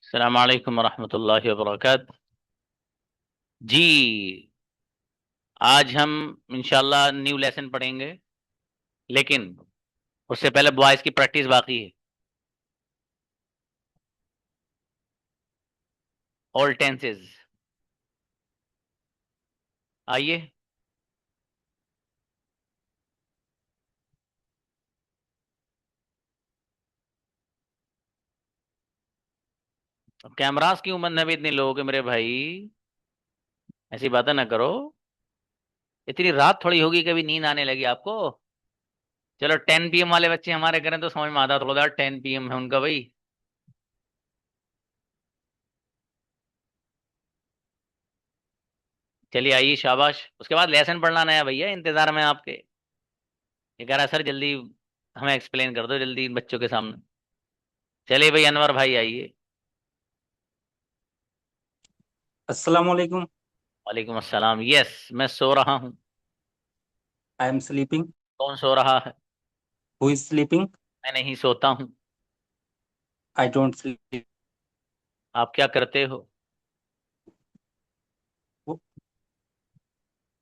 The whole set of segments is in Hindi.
अस्सलाम वालेकुम रहमतुल्लाहि व बरकातहू। जी, आज हम इंशाल्लाह न्यू लेसन पढ़ेंगे, लेकिन उससे पहले बॉयज की प्रैक्टिस बाकी है। ऑल टेंसेस, आइए। कैमरास की उम्र भी इतने लोग हैं मेरे भाई, ऐसी बातें ना करो। इतनी रात थोड़ी होगी कभी नींद आने लगी आपको। चलो 10 PM वाले बच्चे हमारे करें तो समझ में आता, थोड़ा 10 PM है उनका भाई। चलिए आइए, शाबाश। उसके बाद लेसन पढ़ना नया भैया, इंतजार में आपके। ये कह रहा है, सर जल्दी हमें एक्सप्लेन कर दो जल्दी इन बच्चों के सामने। चलिए भाई, अनवर भाई आइए। अस्सलाम वालेकुम। वालेकुम अस्सलाम। यस, मैं सो रहा हूँ। I am sleeping. कौन सो रहा है? Who is sleeping? मैं नहीं सोता हूँ। I don't sleep. आप क्या करते हो?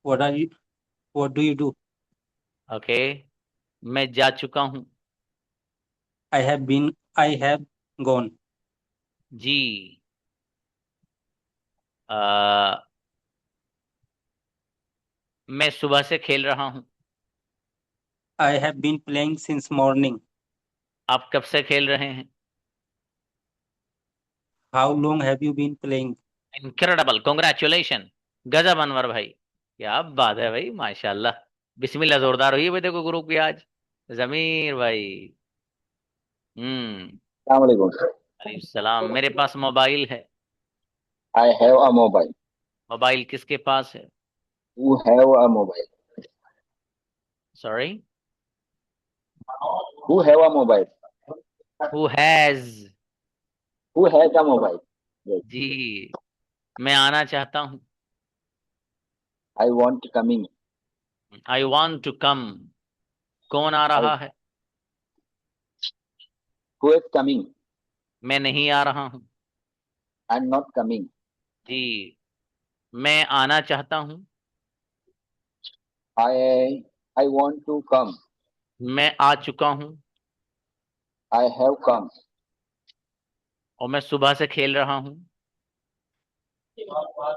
What are you? What do you do? Okay, मैं जा चुका हूँ। I have been. I have gone. जी, आ, मैं सुबह से खेल रहा हूँ। I have been playing since morning. आप कब से खेल रहे हैं? How long have you been playing? Incredible, congratulation. गजब अनवर भाई, क्या बात है भाई, माशाल्लाह। बिस्मिल्लाह जोरदार हुई है भाई, देखो ग्रुप की आज। जमीर भाई। हम्म। Assalamualaikum. अलैहि सलाम। मेरे पास मोबाइल है। I have a mobile. Mobile किसके पास है? Who have a mobile? Sorry. Who have a mobile? Who has? Who has a mobile? Yes. जी, मैं आना चाहता हूँ। I want coming. I want to come. कौन आ I रहा है? who is coming? मैं नहीं आ रहा हूँ। I'm not coming. जी, मैं आना चाहता हूँ। I want to come. मैं आ चुका हूँ। I have come. और मैं सुबह से खेल रहा हूँ।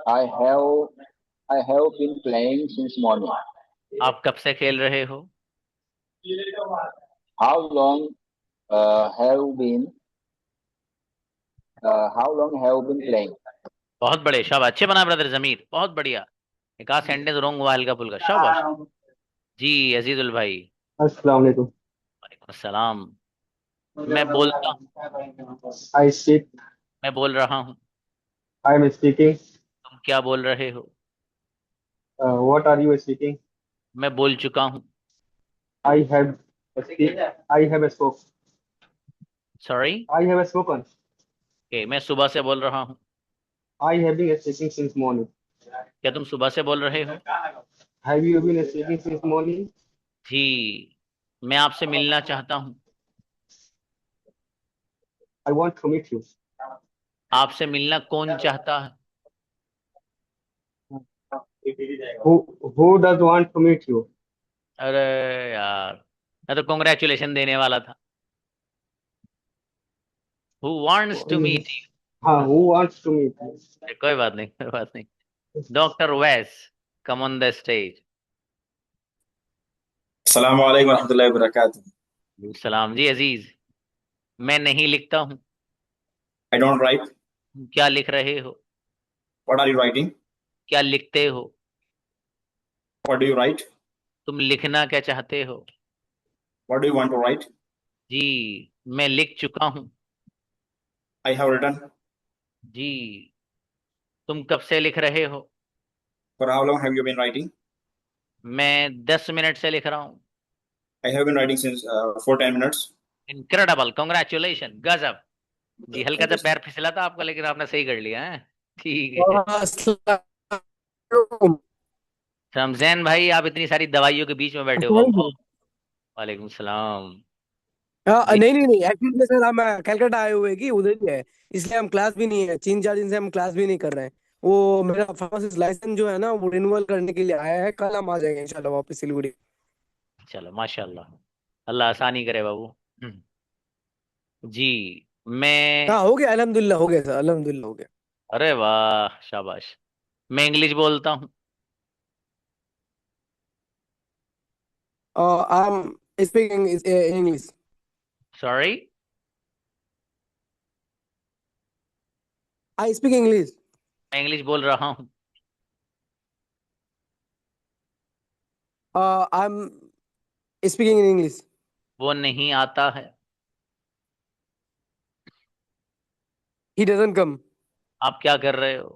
I have I have been playing since morning. आप कब से खेल रहे हो? How long have been how long have been playing? बहुत बड़े, शाबाश, अच्छे बना ब्रदर जमीर, बहुत बढ़िया। एक आध सेंटेंस रोंग हुआ हल्का फुल्का, शाबाश। जी अजीजुल भाई। अस्सलाम वालेकुम। वालेकुम अस्सलाम। मैं बोलता हूँ। I speak. मैं बोल रहा हूँ। I am speaking. तुम क्या बोल रहे हो? What are you speaking? मैं बोल चुका हूँ। I have speak. I have spoke. Sorry. I have spoken. Okay, मैं सुबह से बोल रहा हूँ। I have been speaking since morning. क्या तुम सुबह से बोल रहे हो? Have you been speaking since morning? जी, मैं आपसे मिलना चाहता हूँ। I want to meet you. आपसे मिलना कौन चाहता है? Who who does want to meet you? अरे यार, मैं तो कॉन्ग्रेचुलेशन देने वाला था। हु वांट्स टू मीट हाँ, you? Who wants to meet you? कोई बात नहीं, कोई बात नहीं। डॉक्टर वैस, कम ऑन द स्टेज। अस्सलाम वालेकुम रहमतुल्लाहि व बरकातहू। सलाम जी अजीज। मैं नहीं लिखता हूँ। I don't write. क्या लिख रहे हो? What are you writing? क्या लिखते हो? What do you write? तुम लिखना क्या चाहते हो? What do you want to write? जी, मैं लिख चुका हूँ। I have written. जी, तुम कब से लिख रहे हो? For how long have you been writing? मैं 10 मिनट से लिख रहा हूँ। I have been writing since for 10 minutes. Incredible, congratulation, गजब। जी, हल्का थैंक सा यू पैर सर। फिसला था आपका, लेकिन आपने सही कर लिया है। ठीक है। अस्सलाम। रमजैन भाई, आप इतनी सारी दवाइयों के बीच में बैठे हो, वाह। वालेकुम सलाम। हाँ, जी नहीं नहीं नहीं, एक्चुअली सर हम कलकत्ता आए हुए कि उधर ही है, इसलिए हम क्लास भी नहीं है, 3 4 दिन से हम क्लास भी नहीं कर रहे हैं। वो मेरा फार्मासिस्ट लाइसेंस जो है ना, वो रिन्यूअल करने के लिए आया है, कल हम आ जाएंगे इंशाल्लाह वापस सिलीगुड़ी। चलो माशाल्लाह, अल्लाह आसानी करे बाबू। हम्म, जी मैं, हाँ हो गया, अल्हम्दुलिल्लाह हो गया सर, अल्हम्दुलिल्लाह हो गया। अरे वाह शाबाश। मैं इंग्लिश बोलता हूँ। I am speaking English. Sorry. I speak English. मैं इंग्लिश बोल रहा हूँ। I am speaking in English. वो नहीं आता है। He doesn't come. आप क्या कर रहे हो?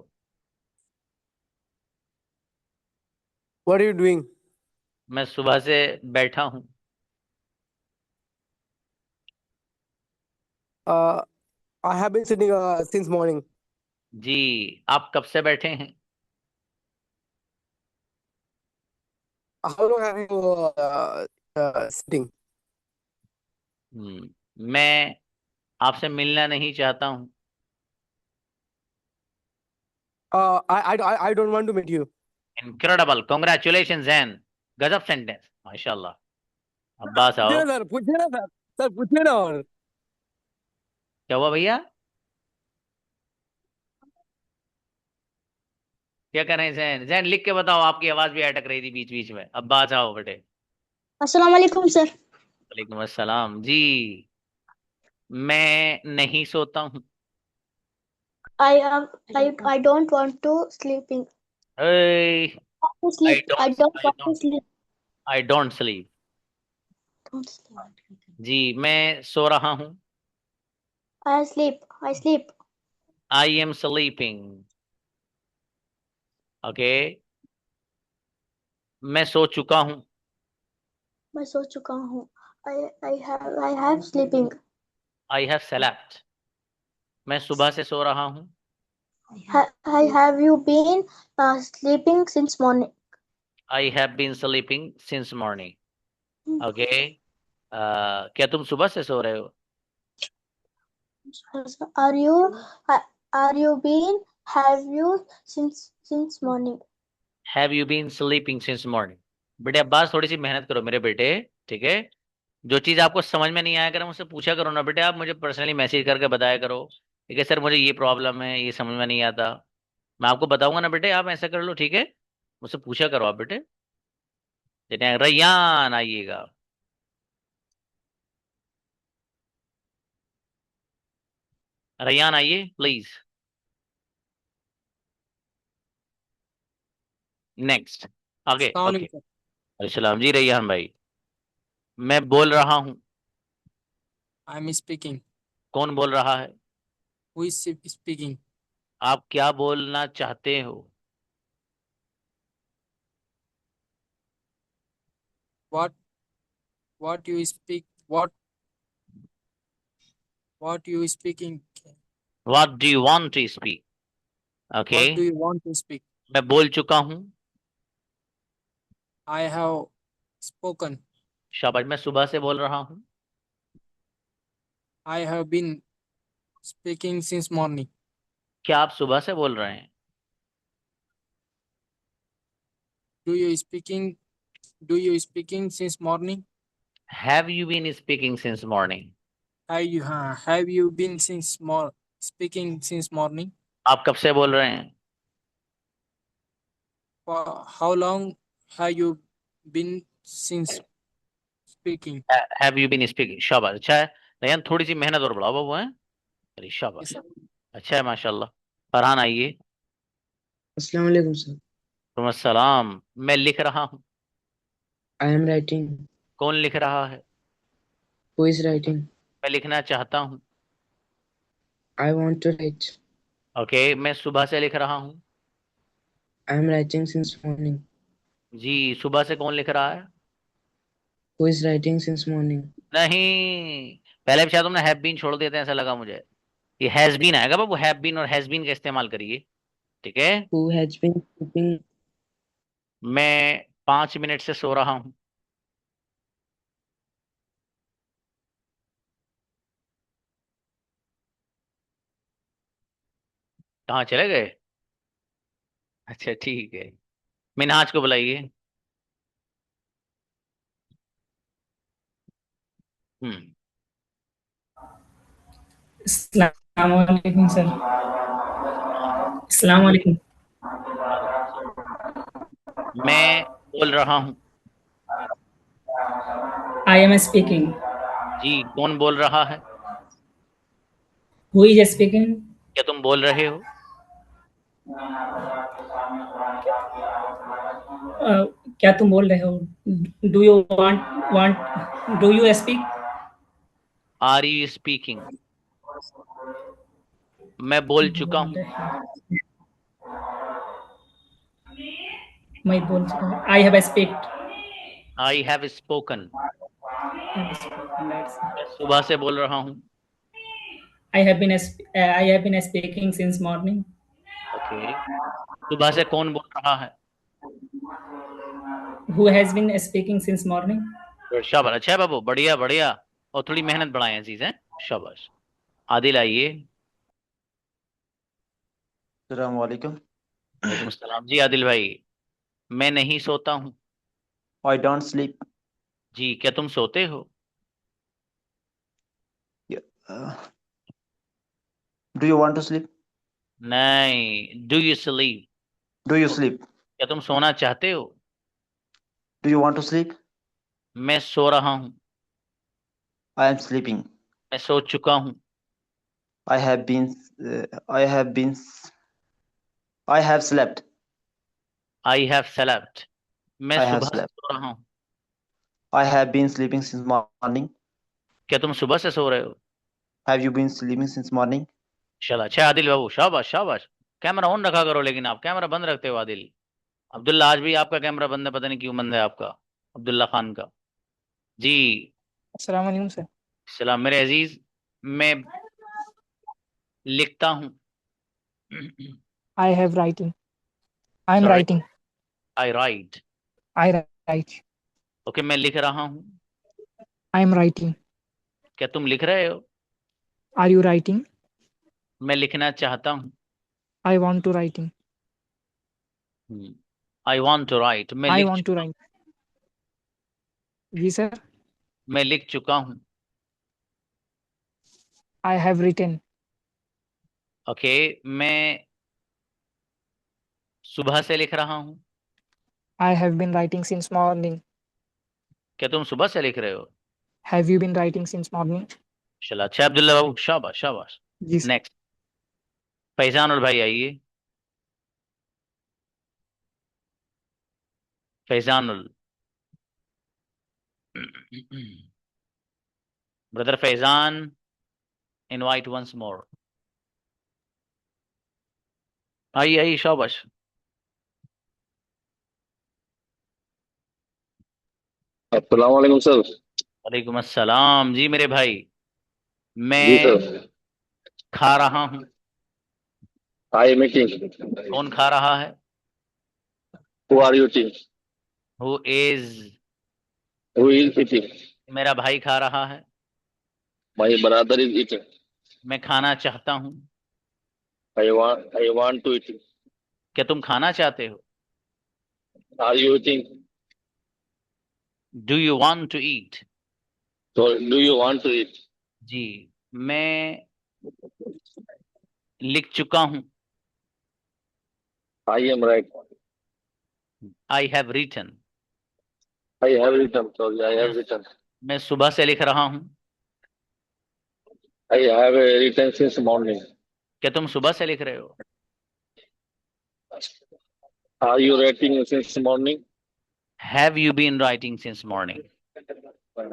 What are you doing? मैं सुबह से बैठा हूँ। I have been sitting since morning. जी आप कब से बैठे हैं? How long have you sitting? मैं आपसे मिलना नहीं चाहता हूँ। I don't want to meet you. Incredible, congratulation Jain, गजब सेंटेंस माशाल्लाह। अब्बास पूछिए आओ। ना सर, पूछिए ना सर, सर पूछिए ना। और क्या हुआ भैया? क्या कर रहे हैं जैन? जैन लिख के बताओ, आपकी आवाज भी अटक रही थी बीच बीच में। अब्बास आओ बेटे। अस्सलाम वालेकुम सर। वालेकुम अस्सलाम जी। मैं नहीं सोता हूँ। I am I don't want to sleeping. To I sleep. I don't don't I want to don't sleep. I don't sleep. Don't sleep. जी मैं सो रहा हूँ। I sleep. I sleep. I am sleeping. Okay. मैं सो चुका हूँ। मैं सो चुका हूँ। I have sleeping. I have slept. मैं सुबह से सो रहा हूँ। I have you been sleeping since morning? I have been sleeping since morning. Okay. क्या तुम सुबह से सो रहे हो? Are you are you been have you since morning? Have you been sleeping since morning. बेटे अब्बास थोड़ी सी मेहनत करो मेरे बेटे, ठीक है? जो चीज आपको समझ में नहीं आया करो मुझसे पूछा करो ना बेटे, आप मुझे पर्सनली मैसेज करके बताया करो, ठीक है? सर मुझे ये प्रॉब्लम है, ये समझ में नहीं आता, मैं आपको बताऊंगा ना बेटे, आप ऐसा कर लो, ठीक है? मुझसे पूछा करो आप बेटे। जैसे रैयान आइएगा। रैयान आइए प्लीज। नेक्स्ट। आगे अस्सलाम ओके। वालेकुम सर। सलाम जी रैयान भाई। मैं बोल रहा हूँ। I am speaking. कौन बोल रहा है? Who is speaking? आप क्या बोलना चाहते हो? What what you speak what you speaking? What do you want to speak? Okay. What do you want to speak? मैं बोल चुका हूँ। I have spoken. शाबाश। मैं सुबह से बोल रहा हूँ। I have been speaking since morning. क्या आप सुबह से बोल रहे हैं? Do you speaking do you speaking since morning? Have you been speaking since morning. Have you been speaking since morning? आप कब से बोल रहे हैं? How long have you been since speaking? Have you been speaking. शाबाश, अच्छा है। लेकिन थोड़ी सी मेहनत और बढ़ाओ बाबू, हैं? अरे शाबाश। अच्छा है माशाल्लाह। फरहान आइए। अस्सलाम वालेकुम सर। तुम सलाम। मैं लिख रहा हूँ। I am writing. कौन लिख रहा है? Who is writing? मैं लिखना चाहता हूँ। I want to write. Okay. मैं सुबह से लिख रहा हूँ। I am writing since morning. जी सुबह से कौन लिख रहा है? Who is writing since morning? नहीं, पहले भी शायद तुमने हैव बीन छोड़ देते हैं ऐसा लगा मुझे। ये हैज बीन आएगा बाबू, हैव बीन और हैज बीन का इस्तेमाल करिए, ठीक है? Who has been sleeping? मैं 5 मिनट से सो रहा हूँ। कहाँ चले गए? अच्छा ठीक है, मिनहाज को बुलाइए। हम्म। अस्सलामुअलैकुम सर। सलाम। अस्सलामुअलैकुम। मैं बोल रहा हूँ। I am speaking. जी, कौन बोल रहा है? Who is speaking? क्या तुम बोल रहे हो? क्या तुम बोल रहे हो? Do you want do you speak? Are you speaking? मैं बोल चुका बोल हूँ। रहे हैं। मैं बोल चुका हूँ। I have speaked. I have spoken. मैं सुबह से बोल रहा हूँ। I have been speaking since morning. Okay, सुबह से कौन बोल रहा है? Who has been speaking since morning? शाबाश, अच्छा है बाबू, बढ़िया बढ़िया। और थोड़ी मेहनत बढ़ाएं अजीज हैं। शाबाश। आदिल आइए। Assalamualaikum. वालेकुम सलाम जी आदिल भाई। मैं नहीं सोता हूँ। I don't sleep. जी, क्या तुम सोते हो? Yeah. Do you want to sleep? नहीं, do you sleep? Do you sleep? क्या तुम सोना चाहते हो? Do you want to sleep? मैं सो रहा हूँ। I am sleeping. मैं सो चुका हूँ। I have been. I have been. I have slept. I have slept. मैं I have सुबह से slept. सो रहा हूँ। I have been sleeping since morning. क्या तुम सुबह से सो रहे हो? Have you been sleeping since morning? चला, अच्छा आदिल बाबू, शाबाश शाबाश। कैमरा ऑन रखा करो, लेकिन आप कैमरा बंद रखते हो आदिल। अब्दुल्ला, आज भी आपका कैमरा बंद है, पता नहीं क्यों बंद है आपका, अब्दुल्ला खान का। जी। अस्सलाम वालेकुम सर। सलाम मेरे अजीज। मैं लिखता हूँ। I have writing. I am sorry, writing. I write. I write. Okay, मैं लिख रहा हूँ। I am writing. क्या तुम लिख रहे हो? Are you writing? मैं लिखना चाहता हूँ। I want to writing. I want to write. मैं आई लिख वांट टू चुका हूँ। राइट। जी सर। मैं लिख चुका हूँ। I have written. ओके, मैं सुबह से लिख रहा हूँ। I have been writing since morning. क्या तुम सुबह से लिख रहे हो? Have you been writing since morning? चला, अच्छा अब्दुल्ला बाबू, शाबाश शाबाश। जी सर। नेक्स्ट, फैजान और भाई आइए। Faizanul. Brother Faizan, invite once more. आइए आइए, शाबाश। अस्सलाम वालेकुम सर। वालेकुम अस्सलाम जी मेरे भाई। जी मैं सर। खा रहा हूँ। I am eating. कौन खा रहा है? Who are you eating? Who is? Who is eating? मेरा भाई खा रहा है। My brother is eating. मैं खाना चाहता हूँ। I want to eating. क्या तुम खाना चाहते हो? Are you eating? Do you want to eat? So do you want to eat? जी, मैं लिख चुका हूँ। I am write. I have written. I have written. Sorry, I have written. मैं सुबह से लिख रहा हूँ। I have written since morning. क्या तुम सुबह से लिख रहे हो? Are you writing since morning? Have you been writing since morning?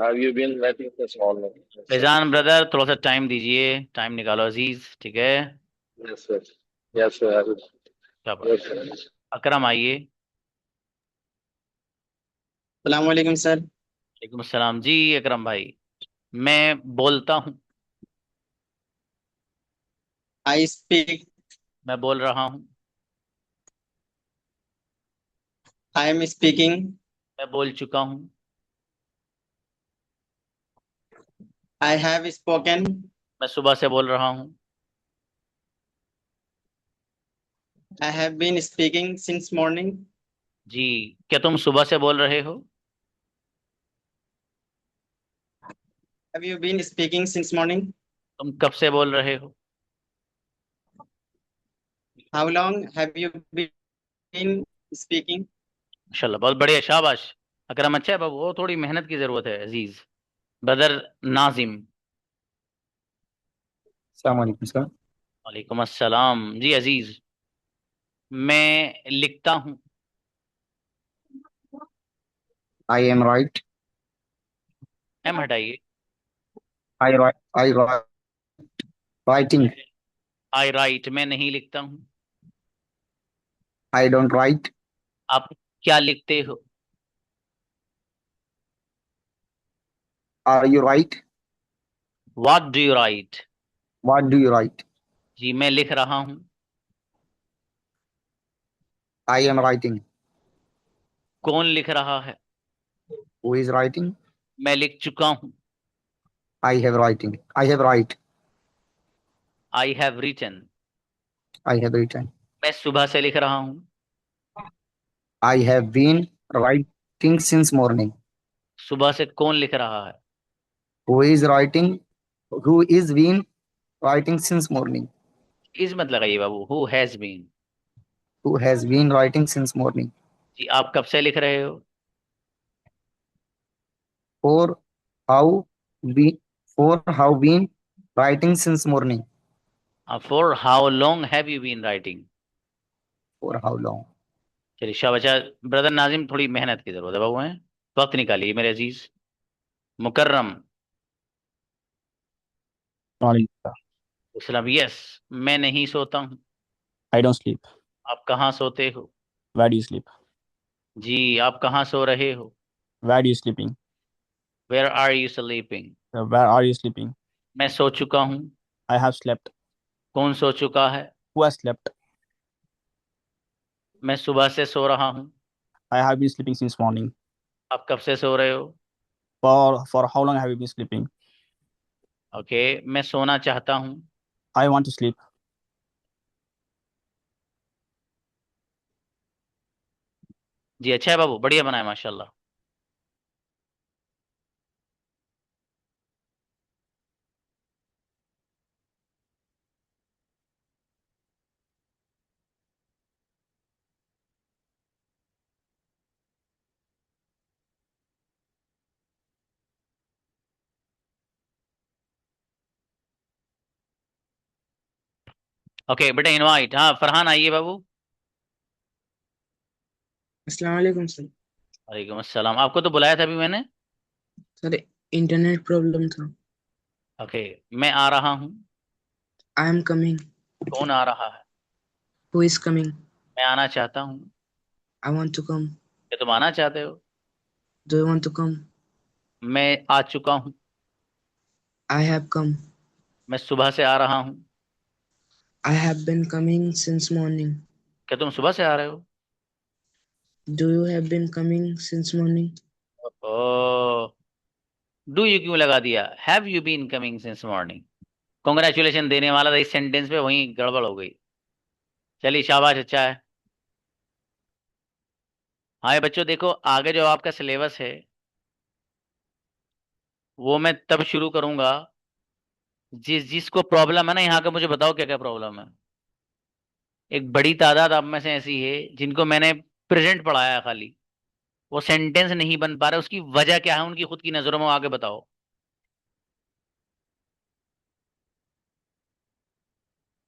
Have you been writing since morning? Faizan brother, थोड़ा सा टाइम दीजिए, टाइम निकालो अजीज, ठीक है? Yes sir. Yes sir. शाबाश। Yes sir. अकरम आइए। सलाम वालेकुम सर। वालेकुम अस्सलाम जी अकरम भाई। मैं बोलता हूँ। I speak. मैं बोल रहा हूँ। I am speaking. मैं बोल चुका हूँ। I have spoken. मैं सुबह से बोल रहा हूँ। I have been speaking since morning. जी, क्या तुम सुबह से बोल रहे हो? Have you been speaking since morning? तुम कब से बोल रहे हो? How long have you been speaking? माशाल्लाह, बहुत बढ़िया, शाबाश। अकरम अच्छा है बाबू, वो थोड़ी मेहनत की जरूरत है अजीज। ब्रदर नाजिम। अस्सलाम वालेकुम सर। वालेकुम अस्सलाम जी अजीज। मैं लिखता हूँ। I am right. एम हटाइए। आई राइटिंग। आई राइट, मैं नहीं लिखता हूँ। I don't write. आप क्या लिखते हो? Are you write? What do you write? What do you write? जी, मैं लिख रहा हूँ। I am writing. कौन लिख रहा है? Who is writing? मैं लिख चुका हूँ। I have writing. I have write. I have written. I have written. मैं सुबह से लिख रहा हूँ। I have been writing since morning. सुबह से कौन लिख रहा है? Who is writing? Who is been writing since morning. Is मत लगाइए बाबू, who has been. Who has been writing since morning. जी, आप कब से लिख रहे हो? For how be for how been writing since morning. For how long have you been writing? For how long? चलिए शाबाश। ब्रदर नाजिम, थोड़ी मेहनत की जरूरत है बाबू, है वक्त निकालिए मेरे अजीज। मुकर्रम। इस्लाम, यस। मैं नहीं सोता हूँ। I don't sleep. आप कहाँ सोते हो? Where do you sleep? जी, आप कहाँ सो रहे हो? Where are you sleeping? Where are you sleeping? Where are you sleeping? मैं सो चुका हूँ। I have slept. कौन सो चुका है? Who has slept? मैं सुबह से सो रहा हूँ। I have been sleeping since morning. आप कब से सो रहे हो? For how long have you been sleeping? Okay, मैं सोना चाहता हूँ। I want to sleep. जी अच्छा है बाबू, बढ़िया बनाया माशाल्लाह। ओके बेटा, इनवाइट। हाँ फरहान, आइए बाबू। अस्सलाम वालेकुम सर। वालेकुम अस्सलाम। आपको तो बुलाया था अभी मैंने। सर इंटरनेट प्रॉब्लम था। ओके, मैं आ रहा हूँ। I am coming. कौन आ रहा है? Who is coming? मैं आना चाहता हूँ। I want to come. क्या तुम आना चाहते हो? Do you want to come? मैं आ चुका हूँ। I have come. मैं सुबह से आ रहा हूँ। I have been coming since morning. क्या तुम सुबह से आ रहे हो? Do you have been coming since morning? Oh, do you क्यों लगा दिया? Have you been coming since morning? Congratulation देने वाला था इस सेंटेंस पे, वहीं गड़बड़ हो गई। चलिए शाबाश, अच्छा है। हाँ ये बच्चों देखो, आगे जो आपका सिलेबस है वो मैं तब शुरू करूंगा जिसको प्रॉब्लम है ना यहाँ का, मुझे बताओ क्या क्या प्रॉब्लम है। एक बड़ी तादाद आप में से ऐसी है जिनको मैंने प्रेजेंट पढ़ाया है खाली, वो सेंटेंस नहीं बन पा रहे, उसकी वजह क्या है उनकी खुद की नजरों में, आगे बताओ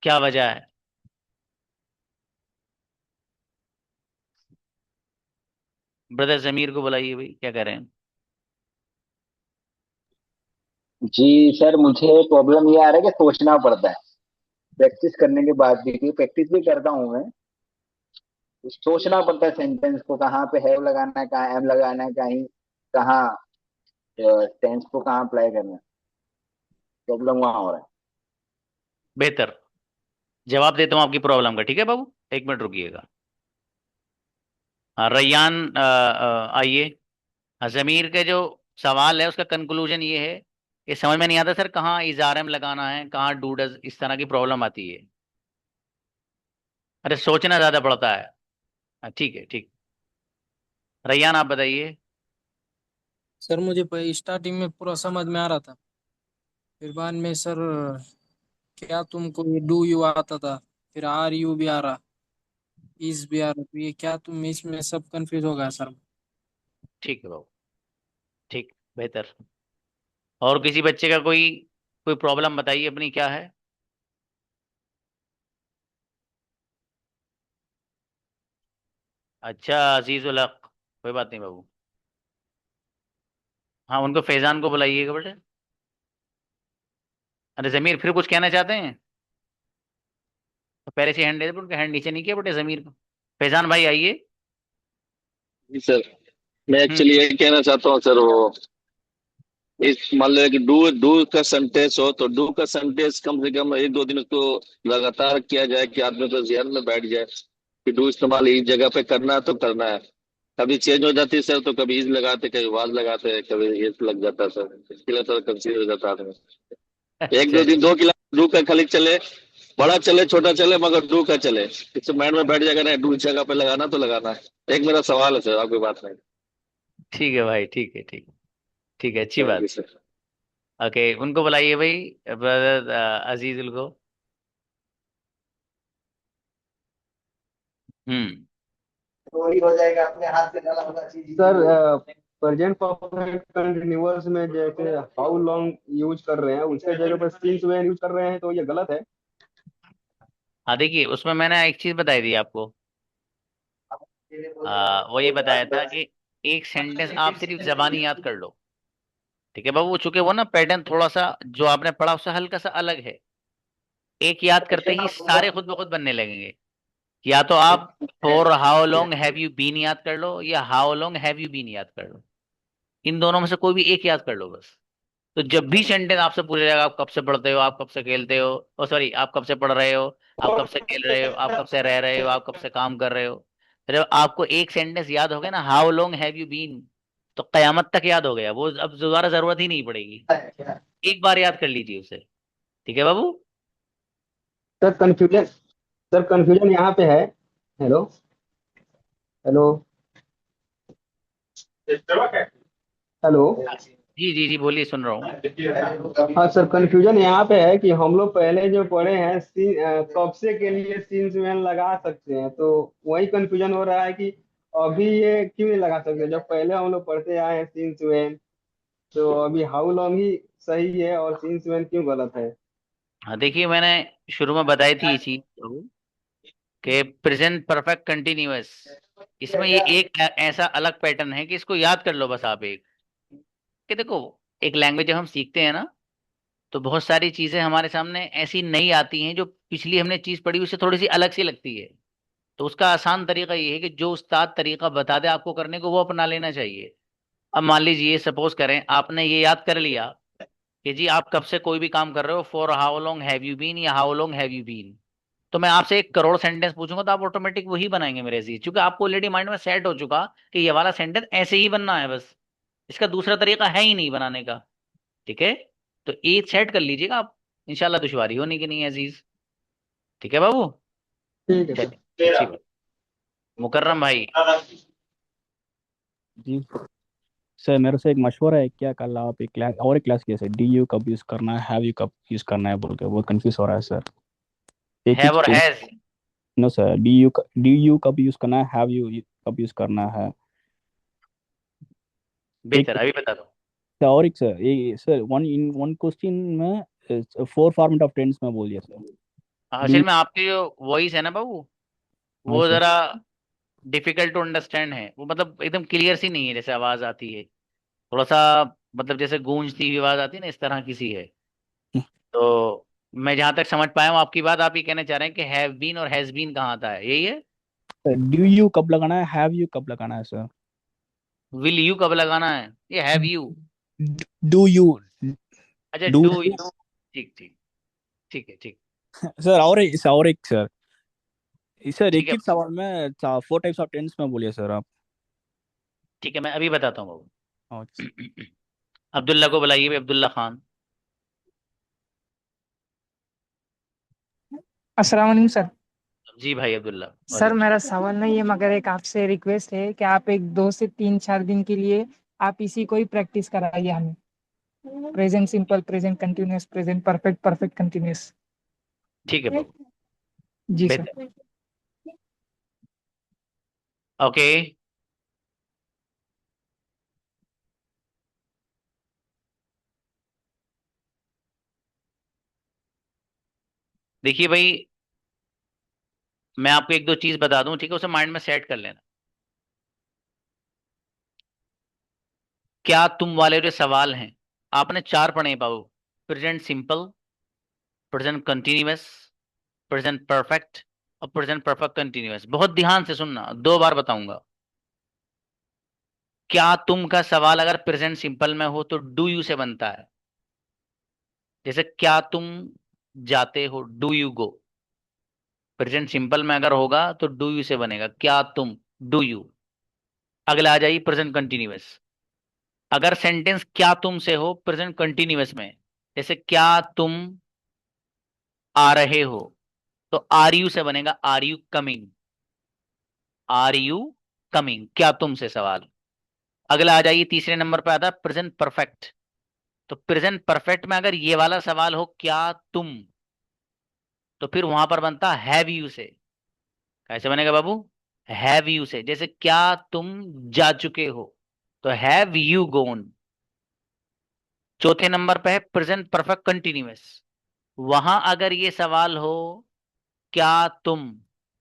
क्या वजह है। ब्रदर जमीर को बुलाइए भाई, क्या कह रहे हैं? जी सर, मुझे प्रॉब्लम ये आ रहा है कि सोचना पड़ता है प्रैक्टिस करने के बाद भी, क्योंकि प्रैक्टिस भी करता हूँ मैं। तो सोचना पड़ता है सेंटेंस को, कहाँ पे हैव लगाना है, कहाँ एम लगाना है, कहीं कहाँ टेंस को कहाँ अप्लाई करना है। प्रॉब्लम वहां हो रहा है। बेहतर जवाब देता हूँ आपकी प्रॉब्लम का, ठीक है बाबू, एक मिनट रुकिएगा। हाँ रैयान, आइए। हाँ, जमीर के जो सवाल है उसका कंक्लूजन ये है, ये समझ में नहीं आता सर कहाँ इजारम लगाना है, कहाँ डू डज, इस तरह की प्रॉब्लम आती है। अरे सोचना ज्यादा पड़ता है। ठीक है ठीक। रैयान आप बताइए। सर मुझे स्टार्टिंग में पूरा समझ में आ रहा था, फिर बाद में सर क्या तुमको ये डू यू आता था, फिर आर यू भी आ रहा, इज भी आ रहा, तो ये क्या तुम इसमें सब कंफ्यूज हो गया सर। ठीक है बाबू। ठीक। बेहतर। और किसी बच्चे का कोई कोई प्रॉब्लम बताइए अपनी क्या है। अच्छा अजीजुल हक, कोई बात नहीं बाबू। हाँ उनको फैजान को बुलाइएगा बेटे। अरे जमीर फिर कुछ कहना चाहते हैं तो पहले से हैंड दे दे, उनका हैंड नीचे नहीं किया बेटे जमीर को। फैजान भाई आइए। जी सर, मैं हम्म। एक्चुअली यही कहना चाहता हूँ सर, वो इस मान लो कि डू डू का सेंटेंस हो तो डू का सेंटेंस कम से कम एक दो दिन उसको लगातार किया जाए कि आदमी को जहन में बैठ जाए कि डू इस्तेमाल इस जगह पे करना है तो करना है। कभी चेंज हो जाती है सर, तो कभी इज लगाते, कभी वाज लगाते हैं, कभी ये लग जाता है सर, इसके लिए थोड़ा कंफ्यूज हो जाता है आदमी। एक अच्छा दो दिन दो किला डू का खाली चले, बड़ा चले छोटा चले मगर डू का चले, इससे माइंड में बैठ जाएगा ना डू इस जगह पे लगाना तो लगाना है। एक मेरा सवाल है सर, आपकी बात नहीं। ठीक है भाई ठीक है ठीक। ठीक है अच्छी थैंक यू बात। सर। ओके उनको बुलाइए भाई। ब्रदर अजीजुल को। हम्म। वही हो जाएगा, अपने हाथ से डाला हुआ चीज। सर प्रेजेंट परफेक्ट कंटिन्यूअस में जैसे हाउ लॉन्ग यूज कर रहे हैं उसके जगह पर सिंस व्हेन यूज कर रहे हैं तो ये गलत है। हाँ देखिए उसमें मैंने एक चीज बताई थी आपको। वो ये बताया था कि एक सेंटेंस आप सिर्फ जबानी याद कर लो। ठीक है बाबू, चूंकि वो ना पैटर्न थोड़ा सा जो आपने पढ़ा उससे हल्का सा अलग है। एक याद करते ही सारे खुद ब खुद बनने लगेंगे। या तो आप for how long have you been याद कर लो या how long have you been याद कर लो। इन दोनों में से कोई भी एक याद कर लो बस। तो जब भी सेंटेंस आपसे पूछा जाएगा आप कब से पढ़ते हो, आप कब से खेलते हो, ओ सॉरी आप कब से पढ़ रहे हो, आप कब से खेल रहे हो, आप कब से रह रहे हो, आप कब से काम कर रहे हो। तो जब आपको एक सेंटेंस याद हो गया ना, how long have you been, तो कयामत तक याद हो गया वो, अब दोबारा जरूरत ही नहीं पड़ेगी। एक बार याद कर लीजिए उसे। ठीक है बाबू। सर कंफ्यूजन, सर कंफ्यूजन यहाँ पे है। Hello, hello, hello. जी जी जी बोलिए सुन रहा हूँ। हाँ सर, कंफ्यूजन यहाँ पे है कि हम लोग पहले जो पढ़े हैं कब से के लिए सीन्स मैन लगा सकते हैं, तो वही कंफ्यूजन हो रहा है कि अभी ये क्यों नहीं लगा सकते जब पहले हम लोग पढ़ते आए हैं सीन्स मैन। तो अभी हाउ लॉन्ग ही सही है और सीन्स मैन क्यों गलत है। हाँ देखिए मैंने शुरू में बताई थी ये चीज तो, कि प्रेजेंट परफेक्ट कंटिन्यूअस, इसमें ये एक ऐसा अलग पैटर्न है कि इसको याद कर लो बस आप एक। कि देखो एक लैंग्वेज जब हम सीखते हैं ना, तो बहुत सारी चीजें हमारे सामने ऐसी नई आती हैं जो पिछली हमने चीज पढ़ी उससे थोड़ी सी अलग सी लगती है। तो उसका आसान तरीका ये है कि जो उस्ताद तरीका बता दे आपको करने को वो अपना लेना चाहिए। अब मान लीजिए सपोज करें आपने ये याद कर लिया कि जी आप कब से कोई भी काम कर रहे हो, for how long have you been या how long have you been. तो मैं आपसे 1 करोड़ सेंटेंस पूछूंगा तो आप ऑटोमेटिक वही बनाएंगे मेरे अजीज, क्योंकि आपको ऑलरेडी माइंड में सेट हो चुका कि ये वाला सेंटेंस ऐसे ही बनना है बस। इसका दूसरा तरीका है ही नहीं बनाने का। ठीक है। तो ये सेट कर लीजिएगा आप, इंशाल्लाह दुश्वारी होने की नहीं है अजीज। ठीक है बाबू। ठीक है सर। चलिए अच्छी बात। मुकर्रम भाई। जी सर, मेरे से एक मशवरा है, क्या कल आप एक क्लास और एक क्लास किया सर, डी यू कब यूज करना है, हैव यू कब यूज करना है बोल के बहुत कंफ्यूज हो रहा है सर। एक ही हैव और टेंस। हैज। नो सर, डी यू कब यूज करना है, हैव यू कब यूज करना है। एक बेहतर अभी बता दो। सर, और एक सर, ये sir one in one question में 4 फॉर्मेट ऑफ टेंस में बोल दिया सर। डी असल में आपकी जो वॉइस है ना बाबू, हाँ वो सर। जरा डिफिकल्ट टू अंडरस्टैंड है, वो मतलब एकदम क्लियर सी नहीं है, जैसे आवाज आती है थोड़ा सा, मतलब जैसे गूंजती हुई आवाज आती है ना, इस तरह की सी है। तो मैं जहां तक समझ पाया हूँ आपकी बात, आप ये कहना चाह रहे हैं कि हैव बीन और हैज बीन कहाँ आता है, यही है। डू यू कब लगाना है, हैव यू कब लगाना है सर। विल यू कब लगाना है, ये हैव यू। डू यू अच्छा डू डू यू। ठीक ठीक। ठीक है ठीक। सर, और एक सर, सर ठीक एक है। ही सवाल में 4 टाइप्स ऑफ टेंस में बोलिए सर आप। ठीक है मैं अभी बताता हूँ बाबू। हाँ। अब्दुल्ला को बुलाइए भाई, अब्दुल्ला खान। अस्सलाम वालेकुम सर। जी भाई अब्दुल्ला सर वालेकुम मेरा सलाम। सवाल नहीं है मगर एक आपसे रिक्वेस्ट है कि आप एक 2 से 3 4 दिन के लिए आप इसी को ही प्रैक्टिस कराइए हमें। Present simple, present continuous, present perfect, perfect continuous. ठीक है बाबू, जी सर। बेहतर। ओके, देखिए भाई, मैं आपको एक दो चीज बता दूं, ठीक है, उसे माइंड में सेट कर लेना। क्या तुम वाले जो सवाल हैं, आपने चार पढ़े हैं बाबू। Present simple, present continuous, present perfect और प्रेजेंट परफेक्ट कंटिन्यूअस। बहुत ध्यान से सुनना, दो बार बताऊंगा। क्या तुम का सवाल अगर प्रेजेंट सिंपल में हो तो डू यू से बनता है। जैसे क्या तुम जाते हो, do you go. Present simple में अगर होगा तो डू यू से बनेगा, क्या तुम, डू यू। अगला आ जाइए प्रेजेंट कंटिन्यूअस। अगर सेंटेंस क्या तुम से हो प्रेजेंट कंटिन्यूअस में, जैसे क्या तुम आ रहे हो, तो आर यू से बनेगा, are you coming. Are you coming, क्या तुम से सवाल। अगला आ जाइए, तीसरे नंबर पे आता है प्रेजेंट परफेक्ट। तो प्रेजेंट परफेक्ट में अगर ये वाला सवाल हो क्या तुम, तो फिर वहां पर बनता हैव यू से। कैसे बनेगा बाबू, हैव यू से। जैसे क्या तुम जा चुके हो, तो हैव यू गोन। चौथे नंबर पे है प्रेजेंट परफेक्ट कंटिन्यूअस। वहां अगर ये सवाल हो क्या तुम,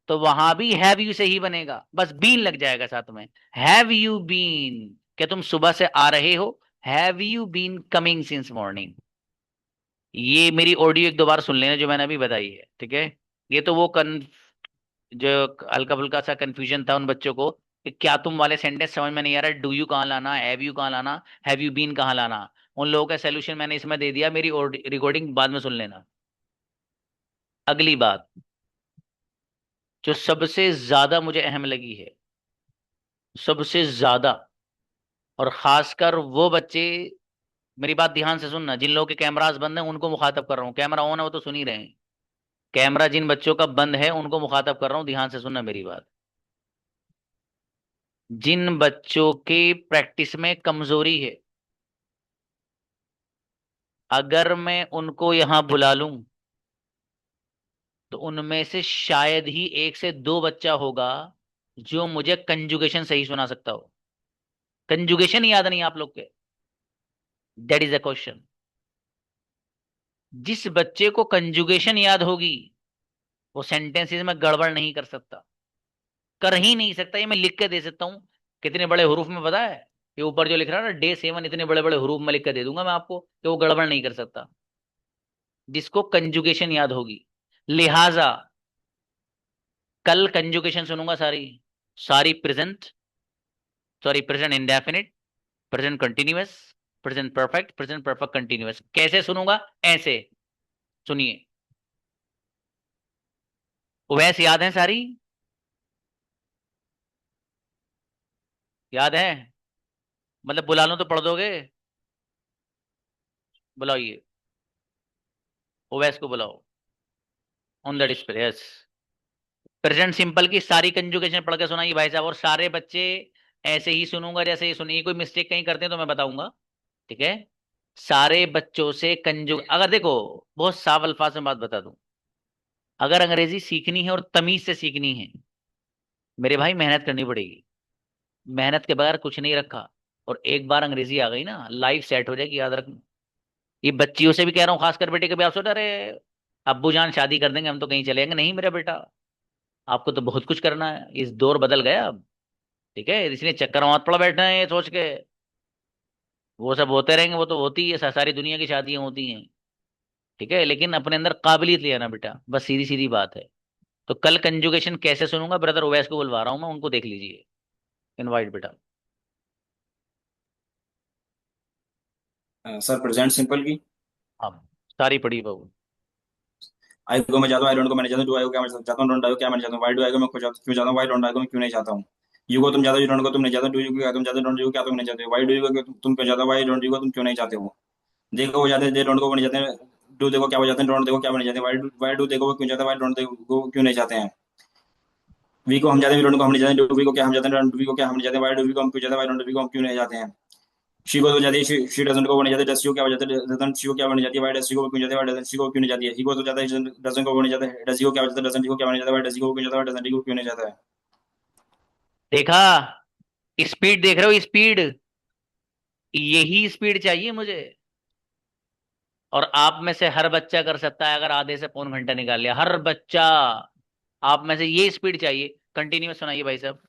तो वहां भी हैव यू से ही बनेगा, बस बीन लग जाएगा साथ में। हैव यू बीन, क्या तुम सुबह से आ रहे हो, have you been coming since morning. ये मेरी ऑडियो एक दो बार सुन लेना जो मैंने अभी बताई है, ठीक है। ये तो वो जो हल्का फुल्का सा कंफ्यूजन था उन बच्चों को कि क्या तुम वाले सेंटेंस समझ में नहीं आ रहा, डू यू कहाँ लाना, हैव यू कहाँ लाना, हैव यू बीन कहाँ लाना। उन लोगों का सोल्यूशन मैंने इसमें दे दिया, मेरी रिकॉर्डिंग बाद में सुन लेना। अगली बात जो सबसे ज्यादा मुझे अहम लगी है, सबसे ज्यादा, और खासकर वो बच्चे, मेरी बात ध्यान से सुनना, जिन लोगों के कैमरास बंद हैं उनको मुखातब कर रहा हूँ, कैमरा ऑन है वो तो सुन ही रहे हैं। कैमरा जिन बच्चों का बंद है उनको मुखातब कर रहा हूँ, ध्यान से सुनना मेरी बात। जिन बच्चों के प्रैक्टिस में कमजोरी है, अगर मैं उनको यहां बुला लूं तो उनमें से शायद ही एक से दो बच्चा होगा जो मुझे कंजुगेशन सही सुना सकता हो। कंजुगेशन याद नहीं आप लोग के, दैट इज अ क्वेश्चन। जिस बच्चे को कंजुगेशन याद होगी वो सेंटेंसेस में गड़बड़ नहीं कर सकता, कर ही नहीं सकता। ये मैं लिख के दे सकता हूं कितने बड़े हरूफ में, पता है। ये ऊपर जो लिख रहा है ना डे 7, इतने बड़े बड़े हरूफ में लिख के दे दूंगा मैं आपको कि वो गड़बड़ नहीं कर सकता, जिसको कंजुगेशन याद होगी। लिहाजा कल कंजुगेशन सुनूंगा सारी, सारी present, sorry present indefinite, present continuous, present perfect, present perfect continuous. कैसे सुनूंगा, ऐसे सुनिए। वैसे याद है सारी, याद है, मतलब बुला लूं तो पढ़ दोगे। बुलाइए, ओवैस को बुलाओ, on the display, yes. Present simple की सारी कंजुगेशन पढ़ के सुनाइए भाई साहब, और सारे बच्चे ऐसे ही सुनूंगा जैसे ही सुनिए, कोई मिस्टेक कहीं करते हैं तो मैं बताऊंगा, ठीक है। सारे बच्चों से कंजुग, अगर देखो, बहुत साफ अल्फाज में बात बता दूं, अगर अंग्रेजी सीखनी है और तमीज से सीखनी है मेरे भाई, मेहनत करनी पड़ेगी। मेहनत के बगैर कुछ नहीं रखा। और एक बार अंग्रेजी आ गई ना, लाइफ सेट हो जाएगी, याद रखना। ये बच्चियों से भी कह रहा हूँ, खासकर बेटे, कभी आप सोच रहे अब्बू जान शादी कर देंगे हम तो कहीं चले जाएंगे, नहीं मेरा बेटा, आपको तो बहुत कुछ करना है, इस दौर बदल गया अब, ठीक है। इसलिए चक्कर मत पड़ बैठना है ये सोच के वो सब होते रहेंगे, वो तो होती है, सारी दुनिया की शादियां होती हैं, ठीक है। लेकिन अपने अंदर काबिलियत ले आना बेटा, बस सीधी सीधी बात है। तो कल कंजुगेशन कैसे सुनूंगा, ब्रदर ओवैस को बुलवा रहा हूँ मैं, उनको देख लीजिए, इनवाइट बेटा। सर प्रेजेंट सिंपल की हाँ, सारी पड़ी बहू। आई गो मैं जाता हूँ, आई डोंट गो मैं नहीं जाता हूँ, डू आई गो क्या मैं जाता हूँ, डोंट आई गो क्या मैं नहीं जाता हूँ, वाई डू आई गो मैं क्यों जाता हूँ, वाई डोंट आई गो मैं क्यों नहीं जाता हूँ। यू गो तुम जाते हो, डोंट गो तुम नहीं जाते, डू यू क्या तुम जाते हो, डोंट यू क्या तुम नहीं जाते हो, वाई डू यू गो तुम क्यों जाते हो, वाई डोंट यू गो तुम क्यों नहीं जाते हो। देखो वो जाते हैं, डोंट गो वो नहीं जाते हैं, डू देखो क्या वो जाते हैं, डोंट देखो क्या वो नहीं जाते, वाई डू देखो वो क्यों जाते हैं, वाई डोंट देखो क्यों नहीं जाते हैं। वी को हम जाते हैं, वी डोंट को हम नहीं जाते, डू वी को क्या हम जाते हैं, डू वी को क्या हम नहीं जाते, वाई डू वी को हम क्यों जाते हैं, वाई डोंट वी को हम क्यों नहीं जाते हैं। शी को तो जाती है, शी डजंट को वो नहीं जाती, डज शी को क्या हो जाता है, डजंट शी को क्या हो नहीं जाती, वाई डज शी को क्यों जाती है, वाई डजंट शी को क्यों नहीं जाती है। ही को तो जाता है, डजंट को वो नहीं जाता है, डज ही को क्या हो जाता है, डजंट ही को क्या हो नहीं जाता, वाई डज ही को क्यों जाता है, वाई डजंट ही को क्यों नहीं जाता है। देखा, स्पीड देख रहे हो, स्पीड, यही स्पीड चाहिए मुझे। और आप में से हर बच्चा कर सकता है अगर आधे से पौन घंटा निकाल लिया, हर बच्चा। आप में से ये स्पीड चाहिए। कंटिन्यूअस सुनाइए भाई साहब।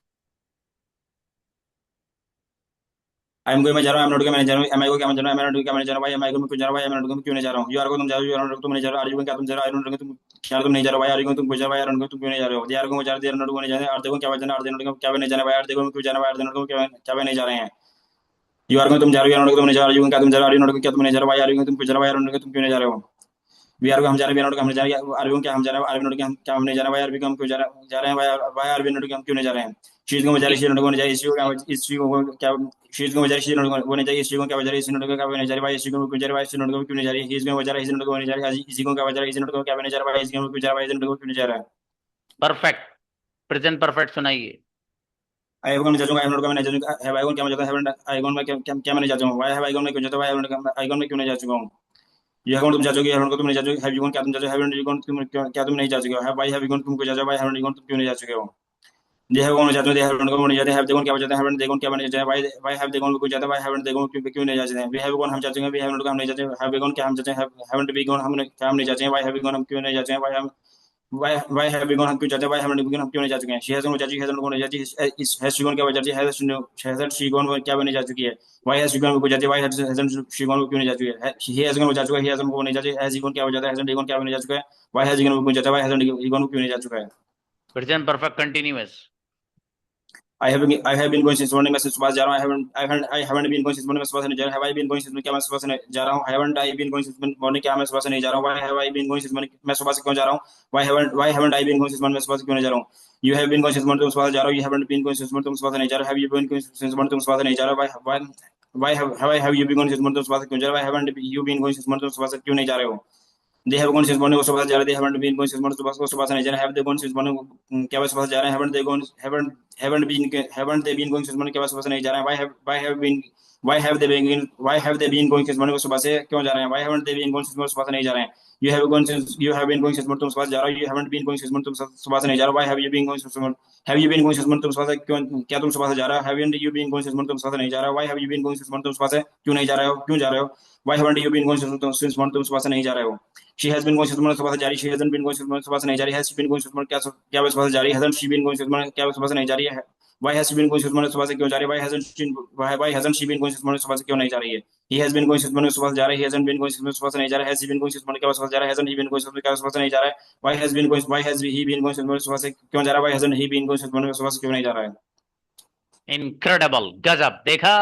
आई एम गोइंग, मैं जा रहा हूँ, आई एम नॉट गोइंग, मैं नहीं जा रहा हूँ, एम आई को क्या मैं जा रहा हूँ, एम आई नॉट क्या मैं नहीं जा रहा हूँ, वाई एम आई को मैं क्यों जा रहा हूँ, वाई एम नॉट को मैं क्यों नहीं जा रहा हूँ। यू आर को तुम जा रहे हो, यू आर नॉट तुम नहीं जा रहे हो, आर यू क्या तुम जा रहे हो, आई डोंट तुम क्या तुम नहीं जा रहे हो, वाई आर यू तुम क्यों जा रहे हो, वाई आर नॉट तुम क्यों नहीं जा रहे हो। दे आर को जा रहे हो, दे आर नॉट को नहीं जा रहे, आर देखो क्या वजह है, आर देखो क्या नहीं जाना, वाई आर देखो क्यों जाना, वाई आर नॉट को क्या नहीं जा रहे हैं। यू आर को तुम जा रहे हो, यू आर नॉट को तुम नहीं जा रहे हो, यू क्या तुम जा रहे हो, आर यू नॉट को क्या तुम नहीं जा रहे हो, वाई आर यू तुम क्यों जा रहे हो, वाई आर नॉट को तुम क्यों नहीं जा रहे हो। वी आर को हम जा रहे हैं, वी आर नॉट को हम नहीं जा रहे हैं, आर यू क्या हम जा रहे हैं, आर यू नॉट क्या हम नहीं जा रहे हैं, वाई आर वी को हम क्यों जा रहे हैं, वाई आर वी नॉट को हम क्यों नहीं जा रहे हैं। शीज को मैं जा रही, शी नॉट को नहीं जा रही, इसी को क्या, इसी को क्या, शीज को मैं जा रही, शी नॉट को नहीं जा रही, इसी को क्या वजह है, इसी नॉट को क्या नहीं जा रही, वाई इसी को क्यों जा रही, वाई इसी नॉट को क्यों नहीं जा रही, इसी को वजह है, इसी नॉट को नहीं जा रही, इसी को क्या वजह है, इसी नॉट को क्या नहीं जा रहा, वाई इसी को क्यों जा रहा, वाई इसी नॉट को क्यों नहीं जा रहा है। परफेक्ट, प्रेजेंट परफेक्ट सुनाइए। आईगोन जजूंगा, आई एम नॉट का मैं नहीं जजूंगा, हैव आईगोन क्या मैं जाता है, आईगोन में क्या क्या मैं नहीं जाता हूं, वाई हैव आईगोन में क्यों जाता हूं, वाई आईगोन में क्यों नहीं जा चुका हूं। यू हैव तुम जा चुके, हैव को तुम नहीं जा चुके, हैव यू क्या तुम जा चुके, हैव यू तुम क्या तुम नहीं जा चुके हो, हैव वाई हैव यू तुम क्यों जा चुके हो, वाई हैव यू तुम क्यों नहीं जा चुके हो। दे हैव कौन जाते हैं, दे हैव कौन नहीं जाते, हैव देखो क्या बजाते हैं, हैव देखो क्या बने जाते हैं, वाई हैव देखो क्यों जाता है, वाई हैव देखो क्यों नहीं जाते हैं। वी हैव कौन हम जाते हैं, वी हैव हम नहीं जाते, हैव कौन क्या हम जाते हैं, हैव बी कौन हम क्या हम नहीं जाते हैं, वाई हैव कौन हम क्यों नहीं जाते हैं, वाई हैव बीगन हम क्यों जाते हैं, वाई हैव बीगन हम क्यों नहीं जा चुके हैं। शी हैज जाती, हैज को नहीं जाती, हैज शी गॉन क्या वजह है, हैज शी गॉन क्या बने जा चुकी है, वाई हैज शी गॉन को जाती है, वाई हैज शी गॉन क्यों नहीं जा चुकी है। ही हैज गॉन जा चुका है, ही हैज को नहीं जाती, हैज गॉन क्या वजह है, हैज गॉन क्या बने जा चुका है, वाई हैज गॉन क्यों जाता है, वाई हैज गॉन क्यों नहीं जा चुका है। Present perfect continuous. I have been going since morning, मैं सुबह जा रहा हूँ, I haven't been going since morning, मैं सुबह से नहीं जा रहा हूँ, have I been going since morning, क्या मैं सुबह से नहीं जा रहा हूँ, haven't I been going since morning, क्या मैं सुबह से नहीं जा रहा हूँ, why have I been going since morning, मैं सुबह से क्यों जा रहा हूँ, why haven't I been going since morning, मैं सुबह से क्यों नहीं जा रहा हूँ। You have been going since morning, तुम सुबह से जा रहे हो, you haven't been going since morning, तुम सुबह से नहीं जा रहे हो, have you been going since morning, तुम सुबह से नहीं जा रहे हो, why have you been going since morning, तुम सुबह से क्यों जा रहे हो, why haven't you been going since morning, तुम सुबह से क्यों नहीं जा रहे हो। They have gone since morning, वो सुबह से जा रहे, they haven't been gone since morning, सुबह से नहीं जा रहे, have they gone since morning, क्या वो सुबह से जा रहे हैं, haven't they been gone since morning, क्या वो सुबह से नहीं जा रहे हैं, why have they been going since morning, वो सुबह से क्यों जा रहे हैं, why haven't they been going since morning, सुबह से नहीं जा रहे हैं। You have been going since morning, तुम सुबह से जा रहे हो, you haven't been going since morning, तुम सुबह से नहीं जा रहे हो, why have you been going since morning, have you been going since morning, तुम सुबह से क्या तुम सुबह से जा रहे हो, haven't you been going since morning, तुम सुबह से नहीं जा रहे हो, why have you been going since morning, तुम सुबह से क्यों नहीं जा रहे हो, क्यों जा रहे हो, why haven't you been going since morning, तुम सुबह से नहीं जा रहे हो। She has been going since morning, सुबह से जा रही, she hasn't been going since morning, सुबह से नहीं जा रही, has she been going since morning, क्या वो सुबह से जा रही, hasn't she been going since morning, क्या वो सुबह से नहीं जा रही है। Why has she been going since morning, सुबह से क्यों जा रही है, why hasn't she been going since morning, सुबह से क्यों नहीं जा रही है। He has been going since morning, सुबह से जा रही है, he hasn't been going since morning, सुबह से नहीं जा रहा है, has he been going since morning, क्या वो सुबह से जा रहा है, hasn't he been going since morning, क्या वो सुबह से नहीं जा रहा है। Why has he been going since morning, सुबह से क्यों जा रहा है, why hasn't he been going since morning, सुबह से क्यों नहीं जा रहा है। इनक्रेडिबल, गजब। देखा,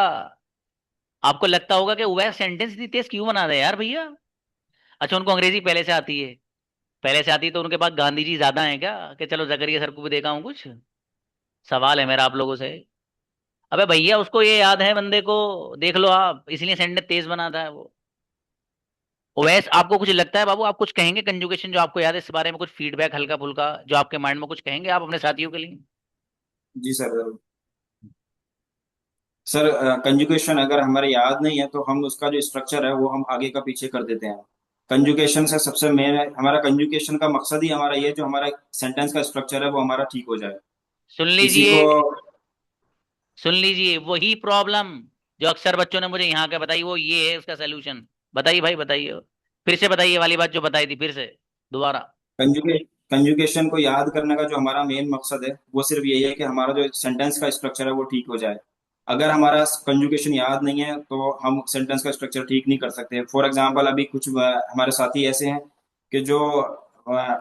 आपको लगता होगा कि वह सेंटेंस इतनी तेज क्यों बना दे यार भैया। अच्छा, उनको अंग्रेजी पहले से आती है, पहले से आती है, तो उनके पास गांधी जी ज्यादा हैं क्या कि चलो जकरिया सर को भी देखा हूं कुछ। सवाल है मेरा आप लोगों से। अबे भैया, उसको ये याद है बंदे को, देख लो आप, इसलिए सेंटेंस तेज बनाता है वो। ओवैस, आपको कुछ लगता है बाबू, आप कुछ कहेंगे कंजुगेशन जो आपको याद है, इस बारे में कुछ फीडबैक हल्का फुल्का जो आपके माइंड में, कुछ कहेंगे आप अपने साथियों के लिए। जी सर, कंजुगेशन अगर हमारे याद नहीं है तो हम उसका जो स्ट्रक्चर है वो हम आगे का पीछे कर देते हैं। कंजुगेशन से सबसे मेन है हमारा, कंजुगेशन का मकसद ही हमारा ये, जो हमारा सेंटेंस का स्ट्रक्चर है वो हमारा ठीक हो जाए। सुन किसी लीजिए, को सुन लीजिए, वही प्रॉब्लम जो अक्सर बच्चों ने मुझे यहाँ का बताई, वो ये है उसका सोल्यूशन। बताइए भाई, बताइए, फिर से बताइए वाली बात जो बताई थी, फिर से दोबारा। कंजुगेशन को याद करने का जो हमारा मेन मकसद है वो सिर्फ यही है कि हमारा जो सेंटेंस का स्ट्रक्चर है वो ठीक हो जाए। अगर हमारा कंजुगेशन याद नहीं है तो हम सेंटेंस का स्ट्रक्चर ठीक नहीं कर सकते। फॉर एग्जांपल, अभी कुछ हमारे साथी ऐसे हैं कि जो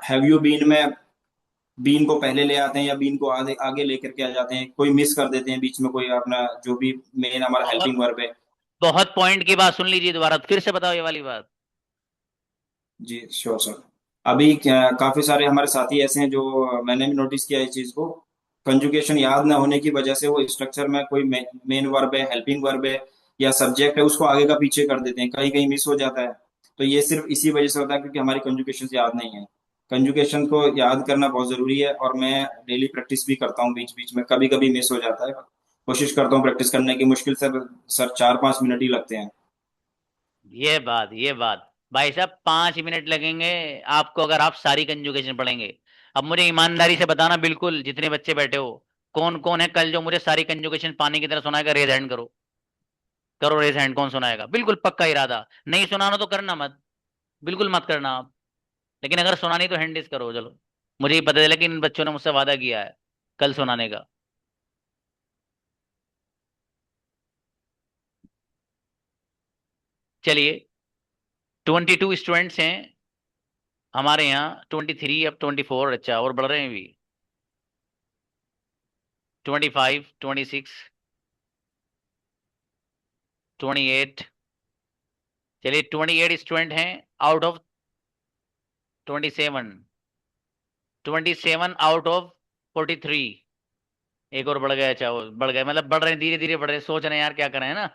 हैव यू बीन में बीन को पहले ले आते हैं या बीन को आगे आगे लेकर के आ जाते हैं, कोई मिस कर देते हैं बीच में, कोई अपना जो भी मेन हमारा बहुत हेल्पिंग वर्ब है। बहुत पॉइंट की बात, सुन लीजिए दोबारा, फिर से बताओ ये वाली बात। जी श्योर सर। अभी काफी सारे हमारे साथी ऐसे हैं जो मैंने भी नोटिस किया इस चीज को, कंजुगेशन याद ना होने की वजह से वो स्ट्रक्चर में कोई मेन वर्ब है, हेल्पिंग वर्ब है या सब्जेक्ट है, उसको आगे का पीछे कर देते हैं, कहीं कहीं मिस हो जाता है। तो ये सिर्फ इसी वजह से होता है क्योंकि हमारी कंजुगेशन याद नहीं है। कंजुगेशन को याद करना बहुत जरूरी है, और मैं डेली प्रैक्टिस भी करता हूँ, बीच बीच में कभी कभी मिस हो जाता है। कोशिश करता हूँ प्रैक्टिस करने की, मुश्किल से सर 4-5 मिनट ही लगते हैं। ये बात भाई साहब, 5 मिनट लगेंगे आपको अगर आप सारी कंजुगेशन पढ़ेंगे। अब मुझे ईमानदारी से बताना, बिल्कुल जितने बच्चे बैठे हो, कौन कौन है कल जो मुझे सारी कंजुगेशन पानी की तरह सुनाएगा? रेज हैंड करो, करो रेज हैंड, कौन सुनाएगा? बिल्कुल पक्का इरादा, नहीं सुनाना तो करना मत, बिल्कुल मत करना आप। लेकिन अगर सुनानी तो हैंड रेज करो। चलो, मुझे ही पता चला कि इन बच्चों ने मुझसे वादा किया है कल सुनाने का। चलिए, 22 स्टूडेंट्स हैं हमारे यहाँ, 23, अब 24, अच्छा और बढ़ रहे हैं भी, 25, 26, 28। चलिए, 28 स्टूडेंट हैं आउट ऑफ 27, 27 आउट ऑफ 43। एक और बढ़ गया, अच्छा वो बढ़ गए, मतलब बढ़ रहे हैं, धीरे धीरे बढ़ रहे हैं, सोच रहे हैं यार क्या करें, है ना।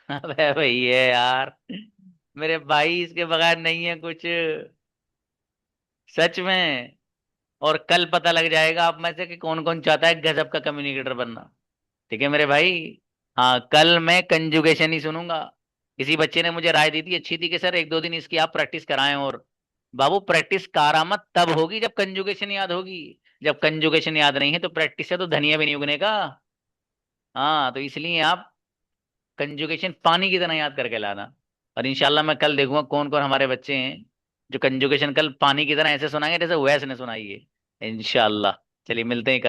अबे भाई है यार, मेरे भाई इसके बगैर नहीं है कुछ, सच में। और कल पता लग जाएगा आप में से कि कौन कौन चाहता है गजब का कम्युनिकेटर बनना। ठीक है मेरे भाई। हाँ, कल मैं कंजुगेशन ही सुनूंगा। किसी बच्चे ने मुझे राय दी थी अच्छी थी कि सर 1-2 दिन इसकी आप प्रैक्टिस कराएं। और बाबू, प्रैक्टिस करामत तब होगी जब कंजुगेशन याद होगी। जब कंजुगेशन याद नहीं है तो प्रैक्टिस से तो धनिया भी नहीं उगने का। हाँ, तो इसलिए आप कंजुगेशन पानी की तरह याद करके लाना। और इंशाल्लाह मैं कल देखूंगा कौन कौन हमारे बच्चे हैं जो कंजुगेशन कल पानी की तरह ऐसे सुनाएंगे जैसे वैस ने सुनाई है, इंशाल्लाह। चलिए, मिलते हैं कल।